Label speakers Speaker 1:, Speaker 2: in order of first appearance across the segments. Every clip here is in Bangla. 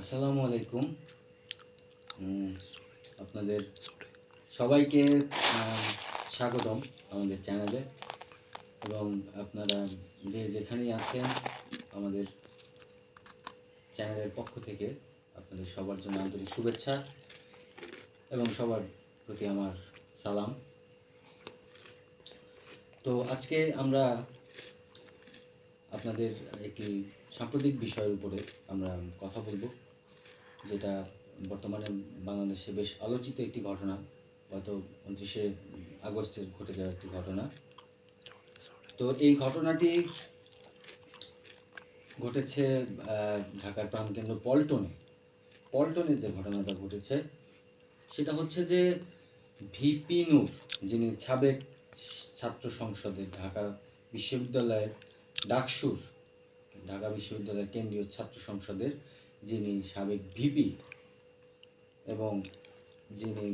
Speaker 1: আসসালামু আলাইকুম। উম আপনাদের সবাইকে আম স্বাগতম আমাদের চ্যানেলে এবং আপনারা যে যেখানেই আছেন আমাদের চ্যানেলের পক্ষ থেকে আপনাদের সবার জন্য আন্তরিক শুভেচ্ছা এবং সবার প্রতি আমার সালাম। তো আজকে আমরা আপনাদের একটি সাম্প্রতিক বিষয়ের উপরে আমরা কথা বলব, যেটা বর্তমানে বাংলাদেশে বেশ আলোচিত একটি ঘটনা। গত ২৯শে আগস্টের ঘটে যাওয়া একটি ঘটনা। তো এই ঘটনাটি ঘটেছে ঢাকার প্রাণকেন্দ্র পল্টনে। পল্টনে যে ঘটনাটা ঘটেছে সেটা হচ্ছে যে ভিপি নূর, যিনি সাবেক ছাত্র সংসদের ঢাকা বিশ্ববিদ্যালয়ের ডাকসুর, ঢাকা বিশ্ববিদ্যালয়ের কেন্দ্রীয় ছাত্র সংসদের যিনি সাবেক ভিপি এবং যিনি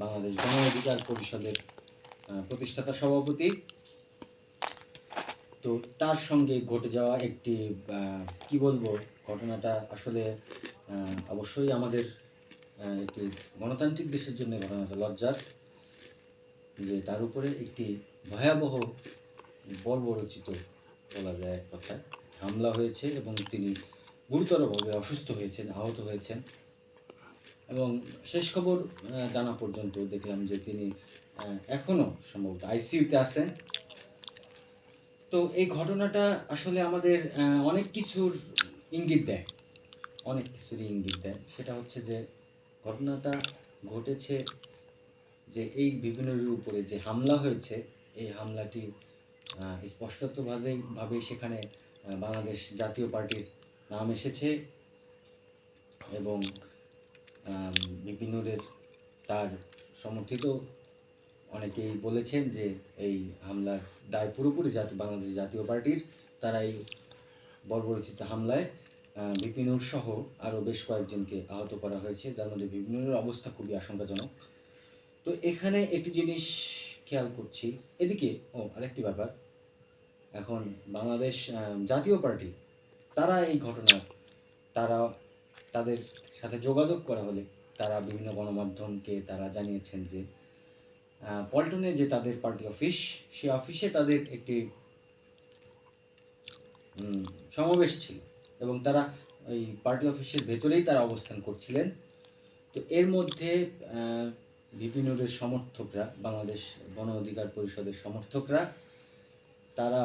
Speaker 1: বাংলাদেশ গণ অধিকার পরিষদের প্রতিষ্ঠাতা সভাপতি, তো তার সঙ্গে ঘটে যাওয়া একটি কি বলবো, ঘটনাটা আসলে অবশ্যই আমাদের একটি গণতান্ত্রিক দেশের জন্য ঘটনাটা লজ্জার, যে তার উপরে একটি ভয়াবহ বর্বরচিত বলা যায় এক কথায় হামলা হয়েছে এবং তিনি গুরুতরভাবে অসুস্থ হয়েছেন, আহত হয়েছেন। এবং শেষ খবর জানা পর্যন্ত দেখলাম যে তিনি এখনও সম্ভবত আইসিইউতে আছেন। তো এই ঘটনাটা আসলে আমাদের অনেক কিছুর ইঙ্গিত দেয়, অনেক কিছুরই ইঙ্গিত দেয়। সেটা হচ্ছে যে ঘটনাটা ঘটেছে যে এই বিভিন্নর উপরে যে হামলা হয়েছে, এই হামলাটি স্পষ্টতভাবে সেখানে বাংলাদেশ জাতীয় পার্টির নাম এসেছে এবং বিপিনুরের তার সমর্থিত অনেকেই বলেছেন যে এই হামলার দায় পুরোপুরি বাংলাদেশ জাতীয় পার্টির। তারা এই বর্বরচিত হামলায় বিপিনুর সহ আরও বেশ কয়েকজনকে আহত করা হয়েছে, যার মধ্যে বিপিনুরের অবস্থা খুবই আশঙ্কাজনক। তো এখানে একটি জিনিস খেয়াল করছি, এদিকে আরেকটি ব্যাপার, এখন বাংলাদেশ জাতীয় পার্টি তারা এই ঘটনার তারা তাদের সাথে যোগাযোগ করা হলে তারা বিভিন্ন গণমাধ্যমকে তারা জানিয়েছেন যে পল্টনে যে তাদের পার্টি অফিস, সেই অফিসে তাদের একটি সমাবেশ ছিল এবং তারা ওই পার্টি অফিসের ভেতরেই তারা অবস্থান করছিলেন। তো এর মধ্যে বিপিনুরের সমর্থকরা, বাংলাদেশ গণ অধিকার পরিষদের সমর্থকরা, তারা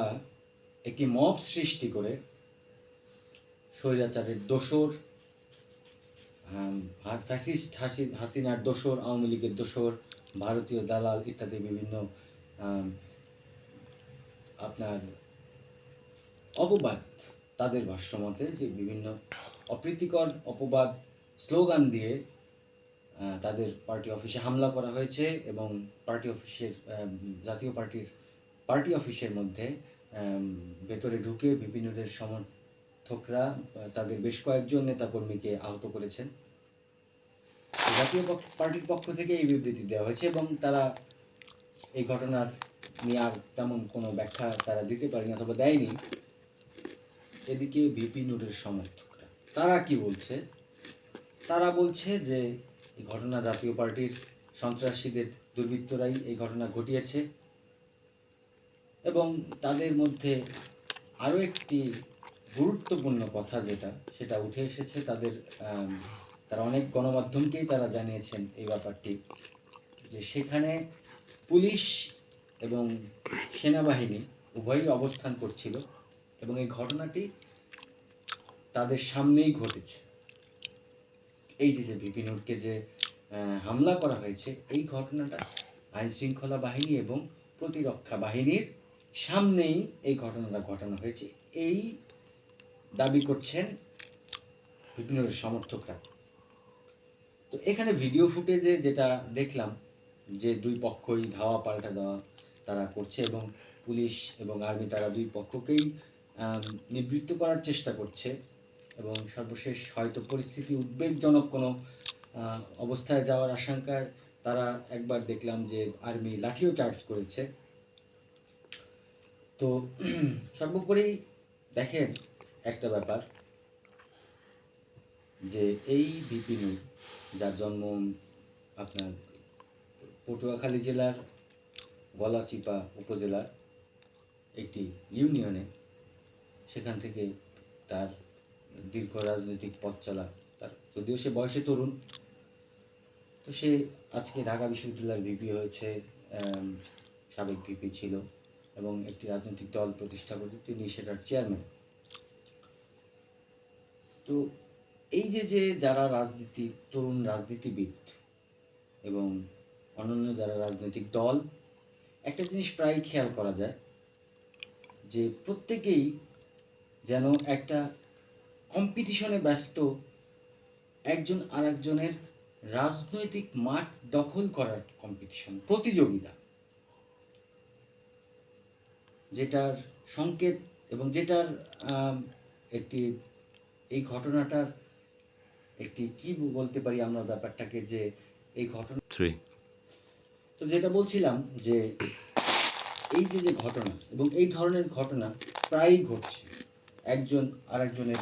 Speaker 1: একটি মব সৃষ্টি করে স্বৈরাচারের দোসর, ফ্যাসিস্ট হাসিনার দোসর, আওয়ামী লীগের দোসর, ভারতীয় দালাল ইত্যাদি বিভিন্ন আপনার অপবাদ, তাদের ভাষ্যমতে যে বিভিন্ন অপ্রীতিকর অপবাদ স্লোগান দিয়ে তাদের পার্টি অফিসে হামলা করা হয়েছে এবং পার্টি অফিসের জাতীয় পার্টির পার্টি অফিসের মধ্যে ভেতরে ঢুকে বিপিনুরের সমর্থকরা তাদের বেশ কয়েকজন নেতাকর্মীকে আহত করেছেন। জাতীয় পার্টির পক্ষ থেকে এই বিবৃতি দেওয়া হয়েছে এবং তারা এই ঘটনার নিয়ে আর তেমন কোনো ব্যাখ্যা তারা দিতে পারেনি অথবা দেয়নি। এদিকে বিপিনুরের সমর্থকরা তারা কি বলছে, তারা বলছে যে এই ঘটনা জাতীয় পার্টির সন্ত্রাসীদের দুর্বৃত্তরাই এই ঘটনা ঘটিয়েছে এবং তাদের মধ্যে আরও একটি গুরুত্বপূর্ণ কথা সেটা উঠে এসেছে, তারা অনেক গণমাধ্যমকেই তারা জানিয়েছেন এই ব্যাপারটি, যে সেখানে পুলিশ এবং সেনাবাহিনী উভয়ই অবস্থান করছিল এবং এই ঘটনাটি তাদের সামনেই ঘটেছে। এই যে বিপিনুরকে যে হামলা করা হয়েছে, এই ঘটনাটা আইনশৃঙ্খলা বাহিনী এবং প্রতিরক্ষা বাহিনীর সামনেই এই ঘটনাটা ঘটানো হয়েছে, এই দাবি করছেন বিপিনুরের সমর্থকরা। তো এখানে ভিডিও ফুটেজে যেটা দেখলাম যে দুই পক্ষই ধাওয়া পাল্টা দেওয়া তারা করছে এবং পুলিশ এবং আর্মি তারা দুই পক্ষকেই নিবৃত্ত করার চেষ্টা করছে এবং সর্বশেষ হয়তো পরিস্থিতি উদ্বেগজনক কোনো অবস্থায় যাওয়ার আশঙ্কায় তারা একবার দেখলাম যে আর্মি লাঠিও চার্জ করেছে। তো সর্বোপরি দেখেন একটা ব্যাপার, যে এই ভিপি নূর, যার জন্ম আপনার পটুয়াখালী জেলার গলাচিপা উপজেলার একটি ইউনিয়নে, সেখান থেকে তার দীর্ঘ রাজনৈতিক পথ চলা, তার যদিও সে বয়সে তরুণ, তো সে আজকে ঢাকা বিশ্ববিদ্যালয়ের ভিপি হয়েছে, সাবেক ভিপি ছিল এবং একটি রাজনৈতিক দল প্রতিষ্ঠা করে তিনি সেটার চেয়ারম্যান। তো এই যে যারা তরুণ রাজনীতিবিদ এবং অন্যান্য যারা রাজনৈতিক দল, একটা জিনিস প্রায় খেয়াল করা যায় যে প্রত্যেকেই যেন একটা কম্পিটিশনে ব্যস্ত, একজন আরেকজনের রাজনৈতিক মাঠ দখল করার কম্পিটিশন, প্রতিযোগিতা, যেটার সংকেত এবং যেটার একটি, এই ঘটনাটার একটি কি বলতে পারি আমরা ব্যাপারটাকে, যে এই ঘটনা তো যেটা বলছিলাম যে এই যে ঘটনা এবং এই ধরনের ঘটনা প্রায়ই ঘটছে, একজন আরেকজনের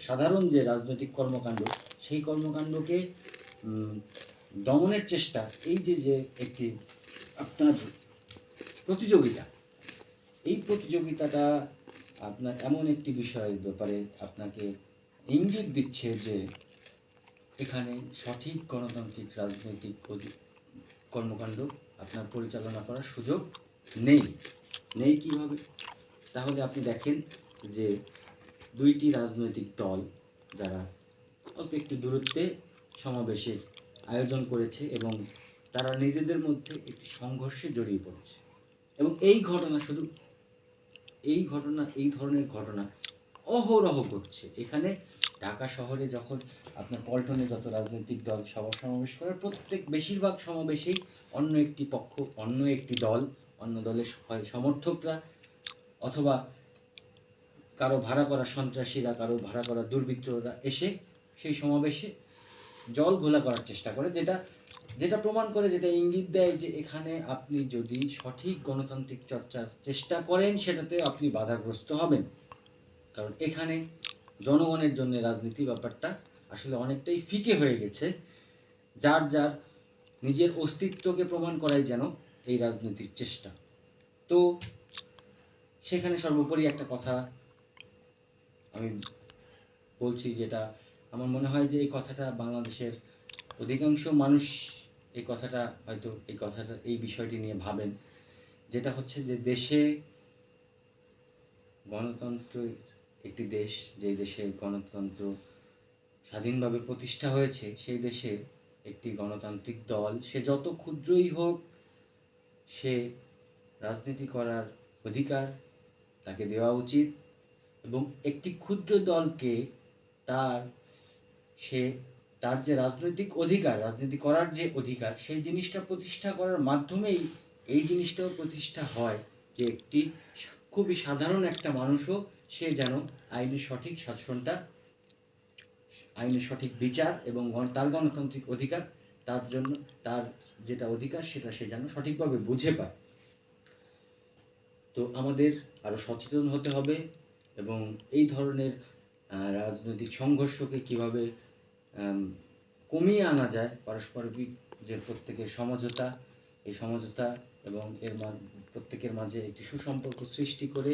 Speaker 1: সাধারণ যে রাজনৈতিক কর্মকাণ্ড, সেই কর্মকাণ্ডকে দমনের চেষ্টা, এই যে একটি আপনার প্রতিযোগিতা, এই প্রতিযোগিতাটা আপনার এমন একটি বিষয়ের ব্যাপারে আপনাকে ইঙ্গিত দিচ্ছে যে এখানে সঠিক গণতান্ত্রিক রাজনৈতিক কর্মকাণ্ড আপনার পরিচালনা করার সুযোগ নেই কিভাবে? তাহলে আপনি দেখেন যে দুইটি রাজনৈতিক দল যারা অল্প একটু দূরত্বে সমাবেশের আয়োজন করেছে এবং তারা নিজেদের মধ্যে একটি সংঘর্ষে জড়িয়ে পড়েছে, এবং এই ধরনের ঘটনা অহরহ ঘটছে এখানে। ঢাকা শহরে যখন আপনার পল্টনে যত রাজনৈতিক দল সভা সমাবেশ করে, বেশিরভাগ সমাবেশেই অন্য একটি পক্ষ, অন্য একটি দল, অন্য দলের হয় সমর্থকরা অথবা কারো ভাড়া করা সন্ত্রাসীরা, কারো ভাড়া করা দুর্বৃত্তরা এসে সেই সমাবেশে জল ঘোলা করার চেষ্টা করে, যেটা প্রমাণ করে, যেটা ইঙ্গিত দেয় যে এখানে আপনি যদি সঠিক গণতান্ত্রিক চর্চার চেষ্টা করেন সেটাতে আপনি বাধাগ্রস্ত হবেন। কারণ এখানে জনগণের জন্য রাজনীতি ব্যাপারটা আসলে অনেকটাই ফিকে হয়ে গেছে, যার নিজের অস্তিত্বকে প্রমাণ করাই যেন এই রাজনীতির চেষ্টা। তো সেখানে সর্বোপরি একটা কথা আমি বলছি, যেটা আমার মনে হয় যে এই কথাটা বাংলাদেশের অধিকাংশ মানুষ এই বিষয়টি নিয়ে ভাবেন, যেটা হচ্ছে যে দেশে গণতন্ত্র, একটি দেশ, যে দেশে গণতন্ত্র স্বাধীনভাবে প্রতিষ্ঠা হয়েছে, সেই দেশে একটি গণতান্ত্রিক দল, সে যত ক্ষুদ্রই হোক, সে রাজনীতি করার অধিকার তাকে দেওয়া উচিত, এবং একটি ক্ষুদ্র দলকে তার যে রাজনৈতিক অধিকার, রাজনীতি করার যে অধিকার, সেই জিনিসটা প্রতিষ্ঠা করার মাধ্যমেই এই জিনিসটাও প্রতিষ্ঠা হয় যে একটি খুবই সাধারণ একটা মানুষও সে যেন আইনের সঠিক শাসনটা, আইনের সঠিক বিচার এবং তার গণতান্ত্রিক অধিকার, তার জন্য তার যেটা অধিকার সেটা সে যেন সঠিকভাবে বুঝে পায়। তো আমাদের আরও সচেতন হতে হবে এবং এই ধরনের রাজনৈতিক সংঘর্ষকে কিভাবে কমিয়ে আনা যায়, পারস্পরিক যে প্রত্যেকের সমঝোতা, এই সমঝোতা এবং প্রত্যেকের মাঝে একটি সুসম্পর্ক সৃষ্টি করে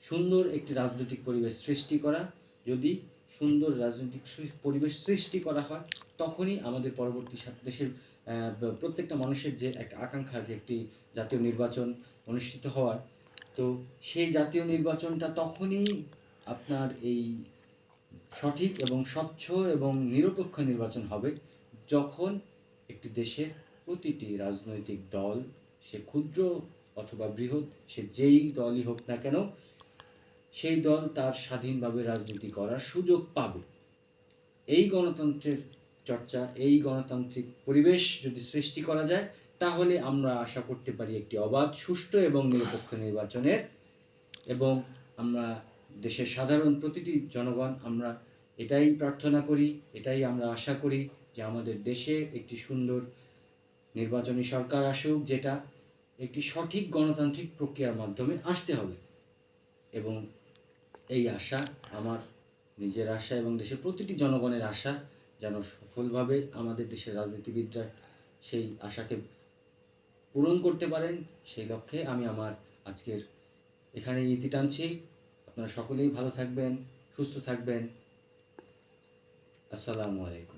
Speaker 1: সুন্দর একটি রাজনৈতিক পরিবেশ সৃষ্টি করা। যদি সুন্দর রাজনৈতিক পরিবেশ সৃষ্টি করা হয়, তখনই আমাদের পরবর্তী দেশের প্রত্যেকটা মানুষের যে একটা আকাঙ্ক্ষা, যে একটি জাতীয় নির্বাচন অনুষ্ঠিত হওয়ার, তো সেই জাতীয় নির্বাচনটা তখনই আপনার এই সঠিক এবং স্বচ্ছ এবং নিরপেক্ষ নির্বাচন হবে, যখন একটি দেশের প্রতিটি রাজনৈতিক দল, সে ক্ষুদ্র অথবা বৃহৎ, সে যেই দলই হোক না কেন, সেই দল তার স্বাধীনভাবে রাজনীতি করার সুযোগ পাবে। এই গণতন্ত্রের চর্চা, এই গণতান্ত্রিক পরিবেশ যদি সৃষ্টি করা যায়, তাহলে আমরা আশা করতে পারি একটি অবাধ, সুষ্ঠু এবং নিরপেক্ষ নির্বাচনের, এবং আমরা দেশের সাধারণ প্রতিটি জনগণ আমরা এটাই প্রার্থনা করি, এটাই আমরা আশা করি যে আমাদের দেশে একটি সুন্দর নির্বাচনী সরকার আসুক, যেটা একটি সঠিক গণতান্ত্রিক প্রক্রিয়ার মাধ্যমে আসতে হবে। এবং এই আশা আমার নিজের আশা এবং দেশের প্রতিটি জনগণের আশা যেন সফলভাবে আমাদের দেশের রাজনীতিবিদরা সেই আশাকে পূরণ করতে পারেন, সেই লক্ষ্যে আমি আমার আজকের এখানে ইতি টানছি। আপনারা সকলেই ভালো থাকবেন, সুস্থ থাকবেন। আসসালামু আলাইকুম।